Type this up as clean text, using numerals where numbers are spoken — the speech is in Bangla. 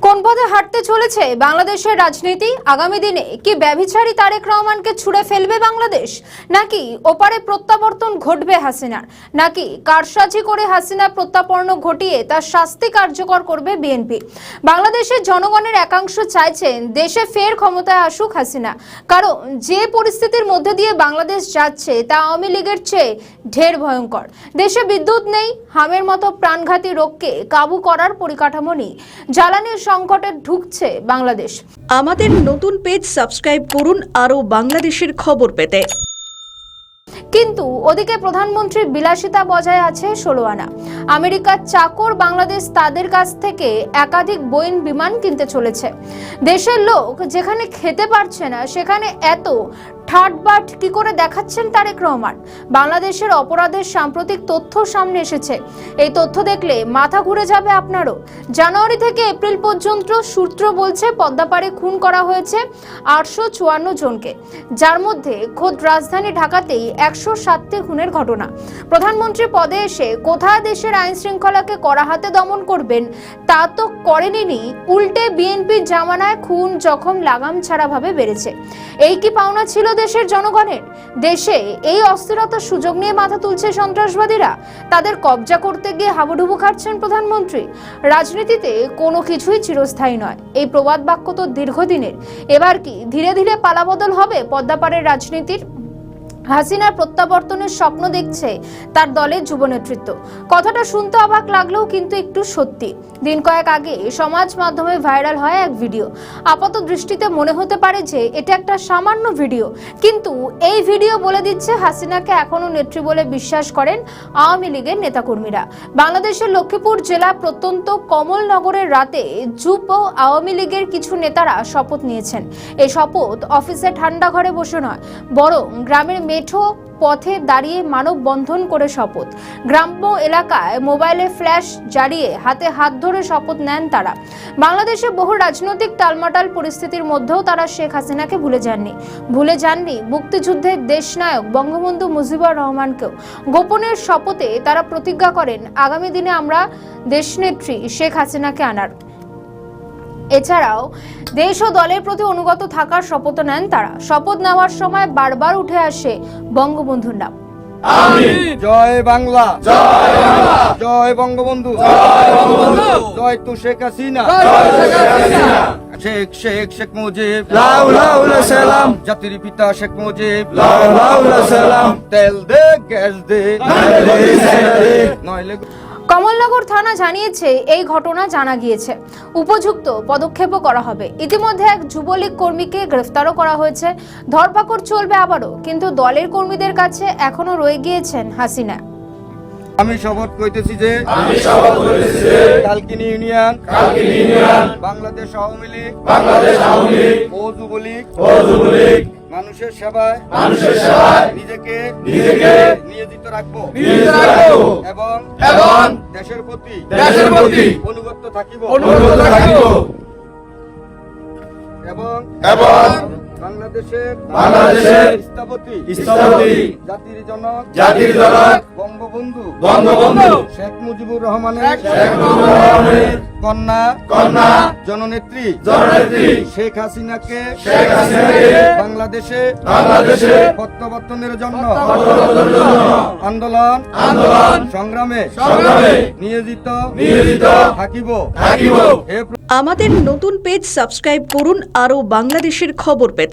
কোন পথে হাঁটতে চলেছে বাংলাদেশের রাজনীতি? আগামী দিনে কি ব্যভিচারী তারেক রহমানকে ছুঁড়ে ফেলবে বাংলাদেশ, নাকি ওপারে প্রত্যাবর্তন ঘটবে হাসিনার, নাকি কারসাজি করে হাসিনা প্রত্যাপর্ণ ঘটিয়ে তার শাস্তি কার্যকর করবে বিএনপি? বাংলাদেশের জনগণের একাংশ চাইছেন দেশে ফের ক্ষমতায় আসুক হাসিনা, কারণ যে পরিস্থিতির মধ্যে দিয়ে বাংলাদেশ যাচ্ছে তা আওয়ামী লীগের চেয়ে ঢের ভয়ঙ্কর। দেশে বিদ্যুৎ নেই, হামের মতো প্রাণঘাতী রোগকে কাবু করার পরিকাঠামো নেই, জ্বালানির সংকটে ঢুকছে বাংলাদেশ। আমাদের নতুন পেজ সাবস্ক্রাইব করুন আরও বাংলাদেশের খবর পেতে। কিন্তু ওদিকে প্রধানমন্ত্রীর বিলাসিতা বজায় আছে 16 আনা। আমেরিকার চাকর বাংলাদেশ তাদের কাছ থেকে একাধিক বোয়িং বিমান কিনতে চলেছে। দেশের লোক যেখানে খেতে পারছে না সেখানে এত ঠাটবাট কি করে দেখাচ্ছেন তারেক রহমান? বাংলাদেশের অপরাধের সাম্প্রতিক তথ্য সামনে এসেছে। এই তথ্য দেখলে মাথা ঘুরে যাবে আপনারও। জানুয়ারি থেকে এপ্রিল পর্যন্ত সূত্র বলছে পদ্মাপাড়ে খুন করা হয়েছে 854 জনকে, যার মধ্যে খোদ রাজধানী ঢাকাতেই 107টি খুনের ঘটনা। প্রধানমন্ত্রী পদে এসে কোথায় দেশের আইন শৃঙ্খলাকে কড়া হাতে দমন করবেন তা তো করেনি, উল্টে বিএনপির জামানায় খুন জখম লাগাম ছাড়া ভাবে বেড়েছে। এই কি পাওনা ছিল দেশের জনগণের? দেশে এই অস্থিরতার সুযোগ নিয়ে মাথা তুলছে সন্ত্রাসবাদীরা, তাদের কবজা করতে গিয়ে হাবুডুবু খাচ্ছেন প্রধানমন্ত্রী। রাজনীতিতে কোনো কিছুই চিরস্থায়ী নয়, এই প্রবাদ বাক্য তো দীর্ঘদিনের। এবার কি ধীরে ধীরে পালাবদল হবে পদ্মাপাড়ের রাজনীতির? হাসিনার প্রত্যাবর্তনের স্বপ্ন দেখছে তার দলের যুব নেতৃত্ব। কথাটা শুনতে অবাক লাগলেও কিন্তু একটু সত্যি। দিন কয়েক আগে সমাজ মাধ্যমে ভাইরাল হয় এক ভিডিও। আপাত দৃষ্টিতে মনে হতে পারে যে এটা একটা সামান্য ভিডিও, কিন্তু এই ভিডিও বলে দিচ্ছে হাসিনাকে এখনো নেত্রী বলে বিশ্বাস করেন আওয়ামী লীগের নেতাকর্মীরা। বাংলাদেশের লক্ষ্মীপুর জেলা প্রত্যন্ত কমলনগরের রাতে যুব আওয়ামী লীগের কিছু নেতারা শপথ নিয়েছেন। এই শপথ অফিসে ঠান্ডা ঘরে বসে নয়, বরং গ্রামের মেঠো পথে দাঁড়িয়ে মানববন্ধন করে শপথ। গ্রাম্য এলাকায় মোবাইলে ফ্ল্যাশ জ্বালিয়ে হাতে হাত ধরে শপথ নেন তারা। বাংলাদেশে বহু রাজনৈতিক টালমাটাল পরিস্থিতির মধ্যেও তারা শেখ হাসিনাকে ভুলে যাননি মুক্তিযুদ্ধের দেশনায়ক বঙ্গবন্ধু মুজিবুর রহমানকেও। গোপনের শপথে তারা প্রতিজ্ঞা করেন আগামী দিনে আমরা দেশনেত্রী শেখ হাসিনাকে আনার। এছাড়াও দেশ ও দলের প্রতি অনুগত থাকার শপথ নেন তারা। শপথ নেওয়ার সময় বারবার উঠে আসে বঙ্গবন্ধুর নাম। জয় বাংলা, জয় বঙ্গবন্ধু, জয় তু শেখ হাসিনা, শেখ মুজিব, সালাম জাতির পিতা শেখ মুজিব, সালাম তেল দে গ্যাস দে নইলে। কমলনগর থানা জানিয়েছে এই ঘটনা জানা গিয়েছে, উপযুক্ত পদক্ষেপও করা হবে। ইতিমধ্যে এক যুবলীগ কর্মীকে গ্রেফতারও করা হয়েছে। ধরপাকড় চলবে আবারও, কিন্তু দলের কর্মীদের কাছে এখনো রয়ে গিয়েছেন হাসিনা। আমি শপথ কইতেছি যে কালকিনি ইউনিয়ন বাংলাদেশ আওয়ামী লীগ ও যুবলীগ মানুষের সেবায় নিজেকে নিয়োজিত রাখবো এবং দেশের প্রতি অনুগত থাকিব এবং বাংলাদেশের স্থপতি জাতির জনক বঙ্গবন্ধু শেখ মুজিবুর রহমানের কন্যা জননেত্রী শেখ হাসিনাকে বাংলাদেশে প্রত্যাবর্তনের জন্য আন্দোলন সংগ্রামে নিয়োজিত থাকিব। আমাদের নতুন পেজ সাবস্ক্রাইব করুন আরও বাংলাদেশের খবর পেতে।